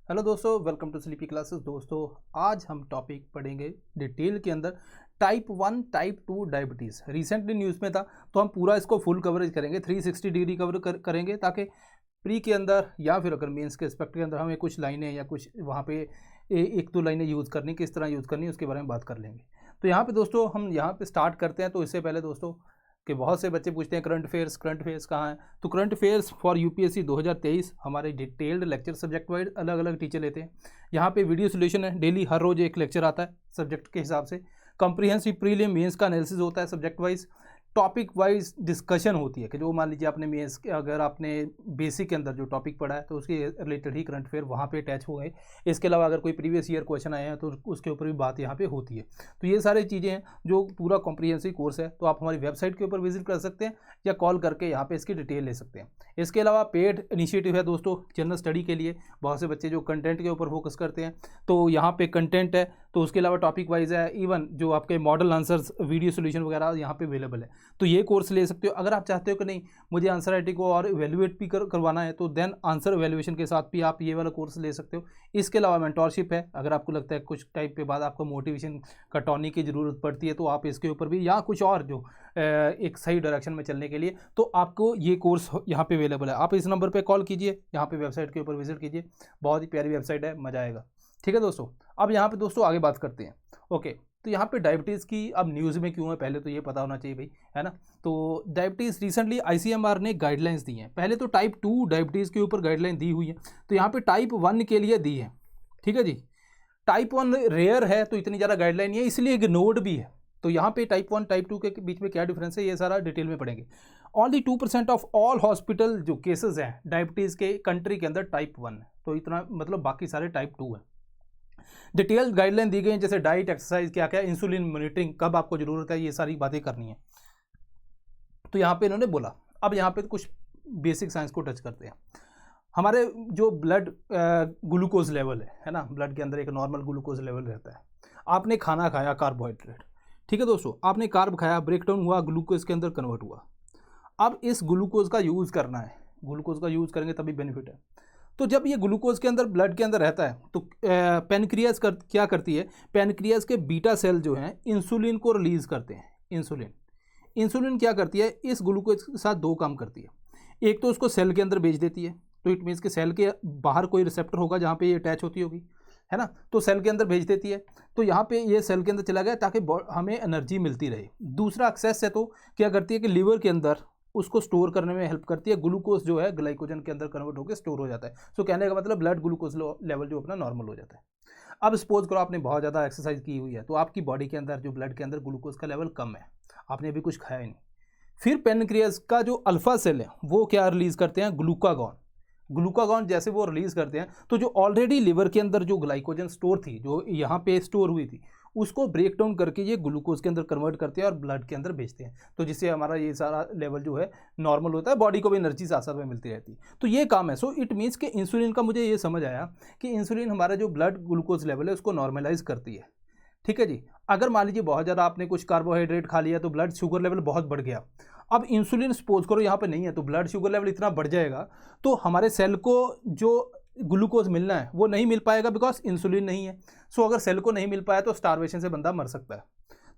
Hello दोस्तों, welcome to sleepy classes. दोस्तों, आज हम टॉपिक पढ़ेंगे डिटेल के अंदर type 1 type 2 diabetes. Recently news में था तो हम पूरा इसको फुल कवरेज करेंगे, 360 डिग्री करेंगे, ताकि प्री के अंदर या फिर अगर मेंस के एस्पेक्ट के अंदर हमें कुछ लाइनें या कुछ वहाँ पे एक दो लाइनें यूज़ करनी, किस तरह यूज़ करनी, उसके बारे में बात कर लेंगे। तो यहाँ पे दोस्तों हम यहाँ पे स्टार्ट करते हैं। तो इससे पहले दोस्तों कि बहुत से बच्चे पूछते हैं करंट अफेयर्स कहाँ है। तो करंट अफेयर्स फॉर यूपीएससी 2023 हमारे डिटेल्ड लेक्चर सब्जेक्ट वाइज अलग अलग टीचर लेते हैं। यहाँ पे वीडियो सोल्यूशन है, डेली हर रोज़ एक लेक्चर आता है सब्जेक्ट के हिसाब से। कॉम्प्रिहेंसिव प्रीलिम मेंस का एनालिसिस होता है subject wise, topic wise discussion होती है कि जो मान लीजिए आपने मेंस अगर आपने बेसिक के अंदर जो टॉपिक पढ़ा है तो उसके रिलेटेड ही करंट अफेयर वहाँ पे अटैच हो गए। इसके अलावा अगर कोई प्रीवियस ईयर क्वेश्चन आए हैं तो उसके ऊपर भी बात यहाँ पे होती है। तो ये सारी चीज़ें हैं जो पूरा कॉम्प्रिहेंसिव कोर्स है। तो आप हमारी वेबसाइट के ऊपर विजिट कर सकते हैं या कॉल करके यहाँ पे इसकी डिटेल ले सकते हैं। इसके अलावा पेड इनिशिएटिव है दोस्तों जनरल स्टडी के लिए। बहुत से बच्चे जो कंटेंट के ऊपर फोकस करते हैं तो यहाँ पे कंटेंट है, तो उसके अलावा टॉपिक वाइज है, इवन जो आपके मॉडल आंसर्स वीडियो सोल्यूशन वगैरह यहाँ पे अवेलेबल है। तो ये कोर्स ले सकते हो। अगर आप चाहते हो कि नहीं मुझे आंसर राइटिंग को और इवेल्युएट भी करवाना है तो देन आंसर इवेल्युएशन के साथ भी आप ये वाला कोर्स ले सकते हो। इसके अलावा मेंटोरशिप है। अगर आपको लगता है कुछ टाइम पे बाद आपको मोटिवेशन का टॉनिक की ज़रूरत पड़ती है तो आप इसके ऊपर भी, या कुछ और जो एक सही डायरेक्शन में चलने के लिए, तो आपको ये कोर्स यहाँ पे अवेलेबल है। आप इस नंबर पे कॉल कीजिए, यहाँ पे वेबसाइट के ऊपर विजिट कीजिए। बहुत ही प्यारी वेबसाइट है, मज़ा आएगा। ठीक है दोस्तों, अब यहाँ पे दोस्तों आगे बात करते हैं। ओके, तो यहाँ पे डायबिटीज़ की अब न्यूज़ में क्यों है पहले तो ये पता होना चाहिए भाई, है ना। तो डायबिटीज़ रिसेंटली आईसीएमआर ने गाइडलाइंस दी हैं। पहले तो टाइप 2 डायबिटीज़ के ऊपर गाइडलाइन दी हुई है, तो यहाँ पे टाइप 1 के लिए दी है। ठीक है जी, टाइप 1 रेयर है तो इतनी ज़्यादा गाइडलाइन नहीं है, इसलिए इग्नोर्ड भी है। तो यहाँ पे टाइप 1 टाइप 2 के बीच में क्या डिफरेंस है ये सारा डिटेल में पढ़ेंगे। ओनली 2% ऑफ ऑल हॉस्पिटल जो केसेस हैं डायबिटीज़ के कंट्री के अंदर टाइप 1 है, तो इतना मतलब बाकी सारे टाइप 2 है। डिटेल्ड गाइडलाइन दी गई हैं, जैसे डाइट, एक्सरसाइज, क्या क्या, इंसुलिन मॉनिटरिंग, कब आपको ज़रूरत है, ये सारी बातें करनी है। तो यहाँ पे इन्होंने बोला। अब यहाँ पे कुछ बेसिक साइंस को टच करते हैं। हमारे जो ब्लड ग्लूकोज लेवल है ना, ब्लड के अंदर एक नॉर्मल ग्लूकोज लेवल रहता है। आपने खाना खाया कार्बोहाइड्रेट, ठीक है दोस्तों, आपने कार्ब खाया, ब्रेक डाउन हुआ, ग्लूकोज के अंदर कन्वर्ट हुआ। अब इस ग्लूकोज का यूज़ करना है, ग्लूकोज का यूज़ करेंगे तभी बेनिफिट है। तो जब ये ग्लूकोज के अंदर ब्लड के अंदर रहता है तो पेनक्रियाज क्या करती है, पेनक्रियाज के बीटा सेल जो हैं इंसुलिन को रिलीज़ करते हैं। इंसुलिन क्या करती है, इस ग्लूकोज के साथ दो काम करती है। एक तो उसको सेल के अंदर भेज देती है, तो इट मीन्स कि सेल के बाहर कोई रिसेप्टर होगा जहाँ पे ये अटैच होती होगी, है ना, तो सेल के अंदर भेज देती है। तो यहाँ पे ये सेल के अंदर चला गया ताकि हमें एनर्जी मिलती रहे। दूसरा एक्सेस है तो क्या करती है कि लिवर के अंदर उसको स्टोर करने में हेल्प करती है। ग्लूकोज जो है ग्लाइकोजन के अंदर कन्वर्ट होकर स्टोर हो जाता है। सो कहने का मतलब ब्लड ग्लूकोज लेवल जो अपना नॉर्मल हो जाता है। अब सपोज करो आपने बहुत ज़्यादा एक्सरसाइज की हुई है तो आपकी बॉडी के अंदर जो ब्लड के अंदर ग्लूकोज का लेवल कम है, आपने अभी कुछ खाया ही नहीं। फिर पेनक्रियाज का जो अल्फा सेल है वो क्या रिलीज़ करते हैं, ग्लूकागॉन जैसे वो रिलीज़ करते हैं तो जो ऑलरेडी लिवर के अंदर जो ग्लाइकोजन स्टोर थी, जो यहाँ पे स्टोर हुई थी, उसको ब्रेक डाउन करके ये ग्लूकोज के अंदर कन्वर्ट करते हैं और ब्लड के अंदर भेजते हैं। तो जिससे हमारा ये सारा लेवल जो है नॉर्मल होता है, बॉडी को भी एनर्जी साथ साथ में मिलती रहती है। तो ये काम है। सो इट मीन्स कि इंसुलिन का मुझे ये समझ आया कि इंसुलिन हमारा जो ब्लड ग्लूकोज लेवल है उसको नॉर्मलाइज करती है। ठीक है जी। अगर मान लीजिए बहुत ज़्यादा आपने कुछ कार्बोहाइड्रेट खा लिया तो ब्लड शुगर लेवल बहुत बढ़ गया। अब इंसुलिन सपोज करो यहाँ पे नहीं है तो ब्लड शुगर लेवल इतना बढ़ जाएगा तो हमारे सेल को जो ग्लूकोज मिलना है वो नहीं मिल पाएगा, बिकॉज इंसुलिन नहीं है। सो अगर सेल को नहीं मिल पाया तो स्टारवेशन से बंदा मर सकता है।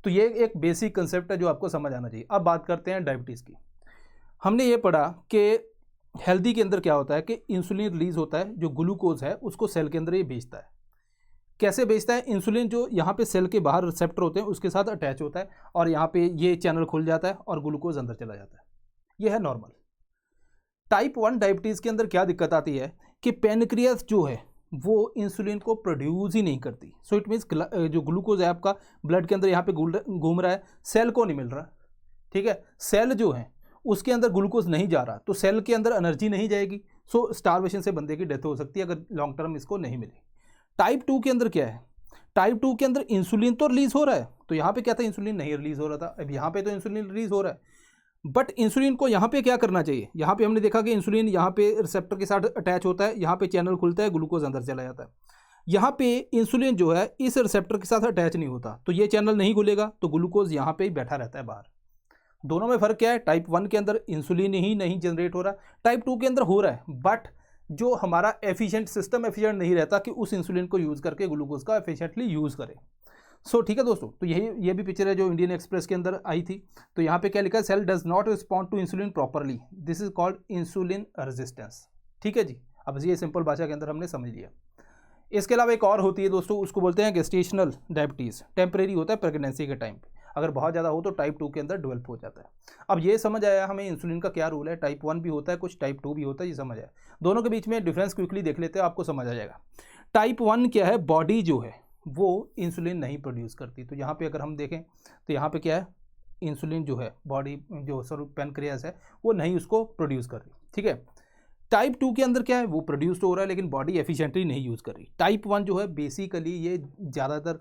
तो ये एक बेसिक कंसेप्ट है जो आपको समझ आना चाहिए। अब बात करते हैं डायबिटीज़ की। हमने ये पढ़ा कि हेल्दी के अंदर क्या होता है कि इंसुलिन रिलीज होता है, जो ग्लूकोज है उसको सेल के अंदर ये भेजता है। कैसे भेजता है, इंसुलिन जो यहाँ पे सेल के बाहर रिसेप्टर होते हैं उसके साथ अटैच होता है और यहाँ पे ये चैनल खुल जाता है और ग्लूकोज अंदर चला जाता है। ये है नॉर्मल। टाइप 1 डायबिटीज़ के अंदर क्या दिक्कत आती है कि पेनक्रियास जो है वो इंसुलिन को प्रोड्यूस ही नहीं करती। सो इट मीन्स जो ग्लूकोज है आपका ब्लड के अंदर यहाँ पे घूम रहा है, सेल को नहीं मिल रहा। ठीक है, सेल जो है उसके अंदर ग्लूकोज नहीं जा रहा तो सेल के अंदर एनर्जी नहीं जाएगी। सो स्टारवेशन से बंदे की डेथ हो सकती है अगर लॉन्ग टर्म इसको नहीं मिले। टाइप 2 के अंदर क्या है, टाइप 2 के अंदर इंसुलिन तो रिलीज हो रहा है। तो यहाँ पे क्या था, इंसुलिन नहीं रिलीज हो रहा था, अब यहाँ पे तो इंसुलिन रिलीज हो रहा है। बट इंसुलिन को यहाँ पे क्या करना चाहिए, यहाँ पे हमने देखा कि इंसुलिन यहाँ पे रिसेप्टर के साथ अटैच होता है, यहाँ पे चैनल खुलता है, ग्लूकोज अंदर चला जाता है। यहाँ पे इंसुलिन जो है इस रिसेप्टर के साथ अटैच नहीं होता तो ये चैनल नहीं खुलेगा तो ग्लूकोज यहाँ पे ही बैठा रहता है बाहर। दोनों में फ़र्क क्या है, टाइप 1 के अंदर इंसुलिन ही नहीं जनरेट हो रहा, टाइप 2 के अंदर हो रहा है बट जो हमारा एफिशिएंट सिस्टम एफिशिएंट नहीं रहता कि उस इंसुलिन को यूज़ करके ग्लूकोज का एफिशिएंटली यूज़ करें। सो ठीक है दोस्तों, तो ये भी पिक्चर है जो इंडियन एक्सप्रेस के अंदर आई थी। तो यहाँ पे क्या लिखा है, cell does not respond to insulin properly, this is called insulin resistance. ठीक है जी, अब ये सिंपल भाषा के अंदर हमने समझ लिया। इसके अलावा एक और होती है दोस्तों, उसको बोलते हैं गेस्टेशनल डायबिटीज़। टेम्परेरी होता है प्रेगनेंसी के टाइम पे, अगर बहुत ज़्यादा हो तो टाइप 2 के अंदर डेवलप हो जाता है। अब ये समझ आया हमें इंसुलिन का क्या रोल है, टाइप 1 भी होता है कुछ, टाइप 2 भी होता है, ये समझ आया। दोनों के बीच में डिफरेंस क्विकली देख लेते हैं, आपको समझ आ जाएगा। टाइप 1 क्या है, बॉडी जो है वो इंसुलिन नहीं प्रोड्यूस करती। तो यहाँ पे अगर हम देखें तो यहाँ पे क्या है, इंसुलिन जो है बॉडी जो पैनक्रियास है वो नहीं उसको प्रोड्यूस कर रही। ठीक है, टाइप 2 के अंदर क्या है, वो प्रोड्यूस तो हो रहा है लेकिन बॉडी एफिशिएंटली नहीं यूज़ कर रही। टाइप 1 जो है बेसिकली ये ज़्यादातर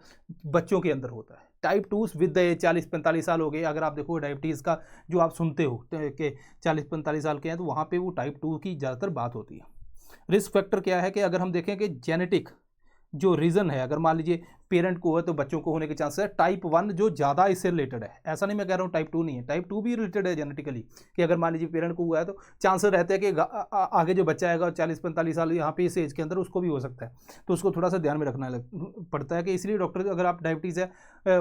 बच्चों के अंदर होता है। टाइप 2 विद 40-45 साल हो गए, अगर आप देखो डायबिटीज़ का जो आप सुनते हो कि 40-45 साल के हैं, तो वहाँ पे वो टाइप 2 की ज़्यादातर बात होती है। रिस्क फैक्टर क्या है कि अगर हम देखें कि जेनेटिक जो रीज़न है, अगर मान लीजिए पेरेंट को है तो बच्चों को होने के चांसेस है। टाइप 1 जो ज़्यादा इससे रिलेटेड है, ऐसा नहीं मैं कह रहा हूँ टाइप 2 नहीं है, टाइप 2 भी रिलेटेड है जेनेटिकली, कि अगर मान लीजिए पेरेंट को हुआ है तो चांसेस रहते हैं कि आगे जो बच्चा आएगा 40-45 साल यहाँ पे इस एज के अंदर उसको भी हो सकता है। तो उसको थोड़ा सा ध्यान में रखना पड़ता है कि इसलिए डॉक्टर अगर आप डायबिटीज़ है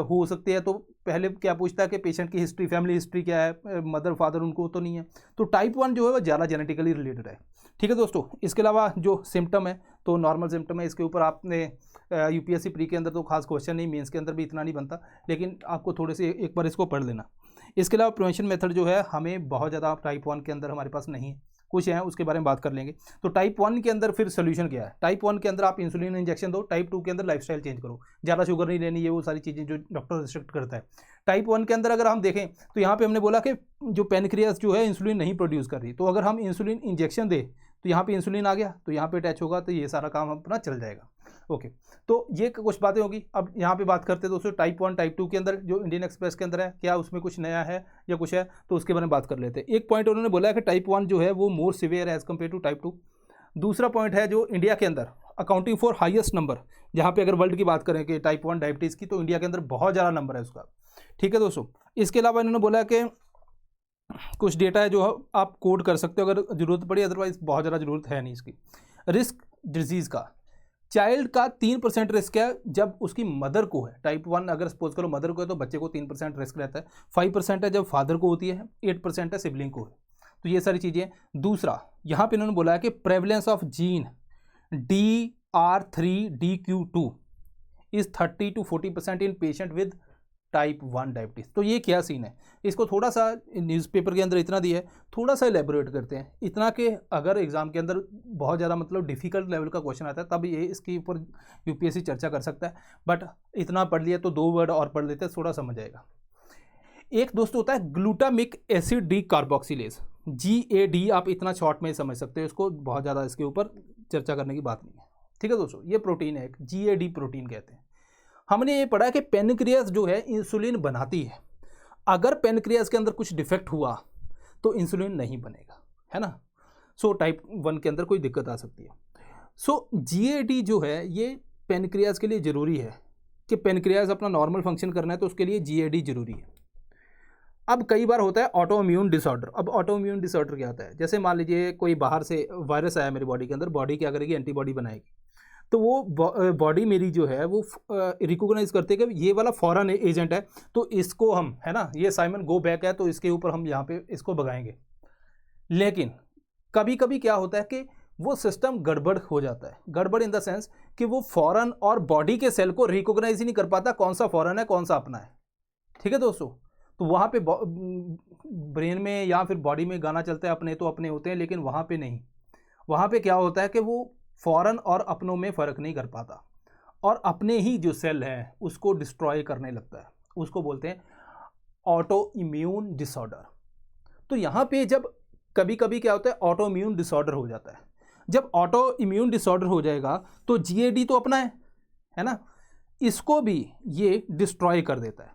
हो सकती है तो पहले क्या पूछता है कि पेशेंट की हिस्ट्री, फैमिली हिस्ट्री क्या है, मदर फादर उनको तो नहीं है। तो टाइप 1 जो है वो ज़्यादा जेनेटिकली रिलेटेड है। ठीक है दोस्तों, इसके अलावा जो सिम्टम है तो नॉर्मल सिम्टम है, इसके ऊपर आपने यूपीएससी प्री के अंदर तो खास क्वेश्चन नहीं, मेंस के अंदर भी इतना नहीं बनता, लेकिन आपको थोड़े से एक बार इसको पढ़ लेना। इसके अलावा प्रिवेंशन मेथड जो है हमें बहुत ज़्यादा टाइप 1 के अंदर हमारे पास नहीं है, कुछ हैं उसके बारे में बात कर लेंगे। तो टाइप 1 के अंदर फिर सोल्यूशन क्या है, टाइप 1 के अंदर आप इंसुलिन इंजेक्शन दो, टाइप 2 के अंदर लाइफस्टाइल चेंज करो, ज़्यादा शुगर नहीं लेनी, ये वो सारी चीज़ें जो डॉक्टर रिस्ट्रिक्ट करता है। टाइप 1 के अंदर अगर हम देखें तो यहाँ पे हमने बोला कि जो पैनक्रियास जो है इंसुलिन नहीं प्रोड्यूस कर रही, तो अगर हम इंसुलिन इंजेक्शन दे तो यहाँ पे इंसुलिन आ गया, तो यहाँ पे अटैच होगा, तो ये सारा काम अपना चल जाएगा। ओके, तो ये कुछ बातें होगी। अब यहाँ पे बात करते हैं दोस्तों टाइप 1 टाइप 2 के अंदर जो इंडियन एक्सप्रेस के अंदर है, क्या उसमें कुछ नया है या कुछ है, तो उसके बारे में बात कर लेते हैं। एक पॉइंट उन्होंने बोला है कि टाइप 1 जो है वो more severe as compare to type 2। दूसरा पॉइंट है जो इंडिया के अंदर अकाउंटिंग फॉर हाईएस्ट नंबर, जहाँ पे अगर वर्ल्ड की बात करें कि टाइप 1 डायबिटीज़ की, तो इंडिया के अंदर बहुत ज़्यादा नंबर है उसका। ठीक है दोस्तों, इसके अलावा इन्होंने बोला कि कुछ डेटा है जो आप कोड कर सकते हो अगर ज़रूरत पड़ी, अदरवाइज बहुत ज़्यादा ज़रूरत है नहीं इसकी। रिस्क डिजीज़ का, चाइल्ड का 3% रिस्क है जब उसकी मदर को है। टाइप 1 अगर सपोज करो मदर को है तो बच्चे को 3% रिस्क रहता है, 5% है जब फादर को होती है, 8% है सिबलिंग को है। तो ये सारी चीज़ें। दूसरा यहाँ पे इन्होंने बोला है कि prevalence of gene DR3DQ2 is 30 to 40% in patient with type 1 diabetes. तो ये क्या सीन है, इसको थोड़ा सा न्यूज़पेपर के अंदर इतना दिया है, थोड़ा सा एलेबोरेट करते हैं। इतना कि अगर एग्जाम के अंदर बहुत ज़्यादा मतलब डिफ़िकल्ट लेवल का क्वेश्चन आता है तब ये इसके ऊपर यूपीएससी चर्चा कर सकता है, बट इतना पढ़ लिया तो 2 वर्ड और पढ़ लेते हैं, थोड़ा समझ आएगा। एक दोस्त होता है glutamic acid D carboxylase, GAD, आप इतना शॉर्ट में समझ सकते हो इसको, बहुत ज़्यादा इसके ऊपर चर्चा करने की बात नहीं है। ठीक है दोस्तों, ये प्रोटीन है, GAD प्रोटीन कहते हैं। हमने ये पढ़ा कि पेनक्रियास जो है इंसुलिन बनाती है, अगर पेनक्रियास के अंदर कुछ डिफेक्ट हुआ तो इंसुलिन नहीं बनेगा, है ना। सो टाइप 1 के अंदर कोई दिक्कत आ सकती है। सो GAD जो है ये पेनक्रियास के लिए ज़रूरी है कि पेनक्रियास अपना नॉर्मल फंक्शन करना है, तो उसके लिए GAD ज़रूरी है। अब कई बार होता है ऑटो इम्यून डिसऑर्डर। अब ऑटो इम्यून डिसऑर्डर क्या होता है, जैसे मान लीजिए कोई बाहर से वायरस आया मेरी बॉडी के अंदर, बॉडी क्या करेगी, एंटीबॉडी बनाएगी, तो वो बॉडी मेरी जो है वो रिकॉग्नाइज करते हैं कि ये वाला फॉरेन एजेंट है, तो इसको हम, है ना, ये साइमन गो बैक है तो इसके ऊपर हम यहाँ पे इसको भगाएंगे। लेकिन कभी कभी क्या होता है कि वो सिस्टम गड़बड़ हो जाता है, गड़बड़ इन द सेंस कि वो फॉरेन और बॉडी के सेल को रिकॉग्नाइज ही नहीं कर पाता कौन सा फॉरेन है कौन सा अपना है। ठीक है दोस्तों, तो वहाँ पे ब्रेन में या फिर बॉडी में गाना चलता है अपने तो अपने होते हैं, लेकिन वहाँ पे नहीं। वहाँ पे क्या होता है कि वो फॉरेन और अपनों में फ़र्क नहीं कर पाता और अपने ही जो सेल है उसको डिस्ट्रॉय करने लगता है, उसको बोलते हैं ऑटो इम्यून डिसऑर्डर। तो यहाँ पे जब कभी कभी क्या होता है ऑटो इम्यून डिसऑर्डर हो जाता है, जब ऑटो इम्यून डिसऑर्डर हो जाएगा तो GAD तो अपना है ना, इसको भी ये डिस्ट्रॉय कर देता है।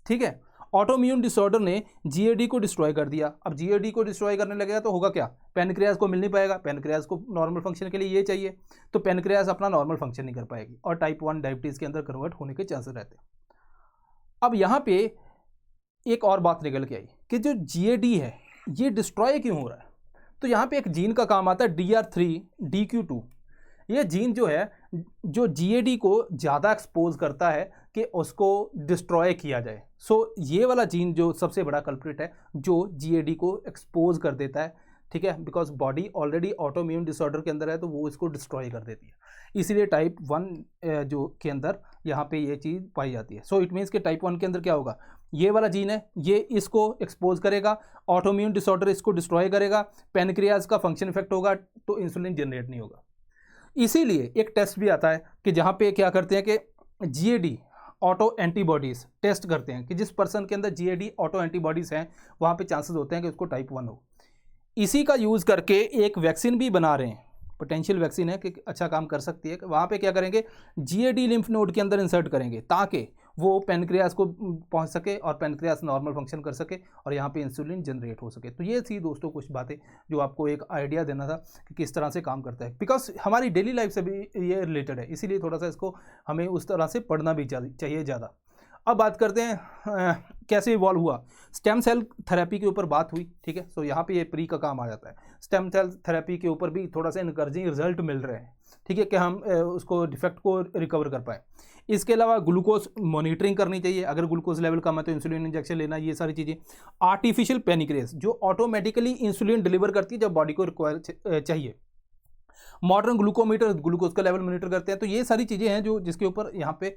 ठीक है, ऑटो इम्यून डिसऑर्डर ने GAD को डिस्ट्रॉय कर दिया। अब GAD को डिस्ट्रॉय करने लगेगा तो होगा क्या, पेनक्रियास को मिल नहीं पाएगा, पेनक्रियास को नॉर्मल फंक्शन के लिए ये चाहिए, तो पेनक्रियास अपना नॉर्मल फंक्शन नहीं कर पाएगी और टाइप 1 डायबिटीज़ के अंदर कन्वर्ट होने के चांसेस रहते हैं। अब यहाँ पे एक और बात निकल के आई कि जो GAD है ये डिस्ट्रॉय क्यों हो रहा है, तो यहाँ पे एक जीन का काम आता है DR3DQ2। ये जीन जो है जो GAD को ज़्यादा एक्सपोज करता है कि उसको डिस्ट्रॉय किया जाए। सो ये वाला जीन जो सबसे बड़ा कल्प्रिट है जो GAD को एक्सपोज कर देता है, ठीक है, because body already autoimmune disorder के अंदर है तो वो इसको डिस्ट्रॉय कर देती है। इसीलिए टाइप 1 जो के अंदर यहाँ पे ये चीज़ पाई जाती है। सो इट मीन्स कि टाइप 1 के अंदर क्या होगा, ये वाला जीन है, ये इसको एक्सपोज करेगा, ऑटोइम्यून डिसऑर्डर इसको डिस्ट्रॉय करेगा, पैनक्रियाज का फंक्शन इफेक्ट होगा, तो इंसुलिन जनरेट नहीं होगा। इसीलिए एक टेस्ट भी आता है कि जहाँ पे क्या करते हैं कि GAD ऑटो एंटीबॉडीज़ टेस्ट करते हैं कि जिस पर्सन के अंदर GAD ऑटो एंटीबॉडीज़ हैं वहाँ पे चांसेस होते हैं कि उसको टाइप 1 हो। इसी का यूज़ करके एक वैक्सीन भी बना रहे हैं, पोटेंशियल वैक्सीन है कि अच्छा काम कर सकती है। वहाँ पे क्या करेंगे, GAD लिम्फ नोड के अंदर इंसर्ट करेंगे ताकि वो पैनक्रियास को पहुँच सके और पैनक्रियास नॉर्मल फंक्शन कर सके और यहाँ पे इंसुलिन जनरेट हो सके। तो ये थी दोस्तों कुछ बातें जो आपको एक आइडिया देना था कि किस तरह से काम करता है, बिकॉज हमारी डेली लाइफ से भी ये रिलेटेड है, इसीलिए थोड़ा सा इसको हमें उस तरह से पढ़ना भी चाहिए ज़्यादा। अब बात करते हैं कैसे इवॉल्व हुआ। स्टेम सेल थेरेपी के ऊपर बात हुई, ठीक है। सो यहाँ पे ये प्री का काम आ जाता है। स्टेम सेल थेरेपी के ऊपर भी थोड़ा सा इनकरेजिंग रिजल्ट मिल रहे हैं, ठीक है, कि हम उसको डिफेक्ट को रिकवर कर पाए। इसके अलावा ग्लूकोज मॉनिटरिंग करनी चाहिए, अगर ग्लूकोज लेवल कम है तो इंसुलिन इंजेक्शन लेना, ये सारी चीज़ें। आर्टिफिशियल पेनिक्रियास जो ऑटोमेटिकली इंसुलिन डिलीवर करती है जब बॉडी को रिक्वायर चाहिए। मॉडर्न ग्लूकोमीटर ग्लूकोज का लेवल मॉनिटर करते हैं। तो ये सारी चीज़ें हैं जो जिसके ऊपर यहाँ पे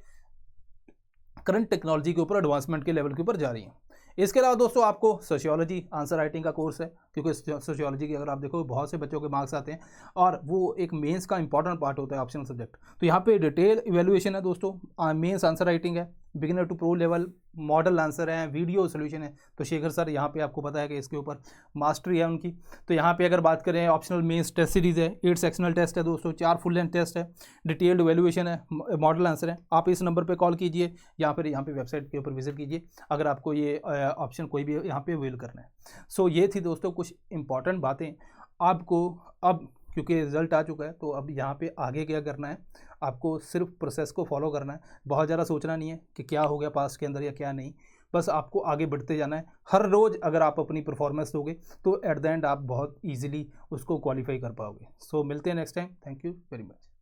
करंट टेक्नोलॉजी के ऊपर एडवांसमेंट के लेवल के ऊपर जा रही हैं। इसके अलावा दोस्तों आपको सोशियोलॉजी आंसर राइटिंग का कोर्स है, क्योंकि सोशियोलॉजी की अगर आप देखो बहुत से बच्चों के मार्क्स आते हैं और वो एक मेंस का इंपॉर्टेंट पार्ट होता है, ऑप्शनल सब्जेक्ट। तो यहाँ पे डिटेल इवेल्युएशन है दोस्तों, मेंस आंसर राइटिंग है, beginner to pro level, model answer है, वीडियो सोल्यूशन है। तो शेखर सर यहाँ पे आपको पता है कि इसके ऊपर मास्टरी है उनकी। तो यहाँ पे अगर बात करें ऑप्शनल मेंस टेस्ट सीरीज़ है, 8 सेक्शनल टेस्ट है दोस्तों, 4 फुल लेंथ टेस्ट है, डिटेल्ड इवेल्युएशन है, मॉडल आंसर है। आप इस नंबर पर कॉल कीजिए या फिर यहाँ पे वेबसाइट के ऊपर विजिट कीजिए अगर आपको ये ऑप्शन कोई भी यहाँ पे अवेल करना है। सो ये थी दोस्तों कुछ इंपॉर्टेंट बातें आपको। अब क्योंकि रिजल्ट आ चुका है तो अब यहाँ पे आगे क्या करना है, आपको सिर्फ प्रोसेस को फॉलो करना है। बहुत ज़्यादा सोचना नहीं है कि क्या हो गया पास्ट के अंदर या क्या नहीं, बस आपको आगे बढ़ते जाना है। हर रोज़ अगर आप अपनी परफॉर्मेंस दोगे तो एट द एंड आप बहुत ईजिली उसको क्वालिफाई कर पाओगे। सो मिलते हैं next time. Thank you very much.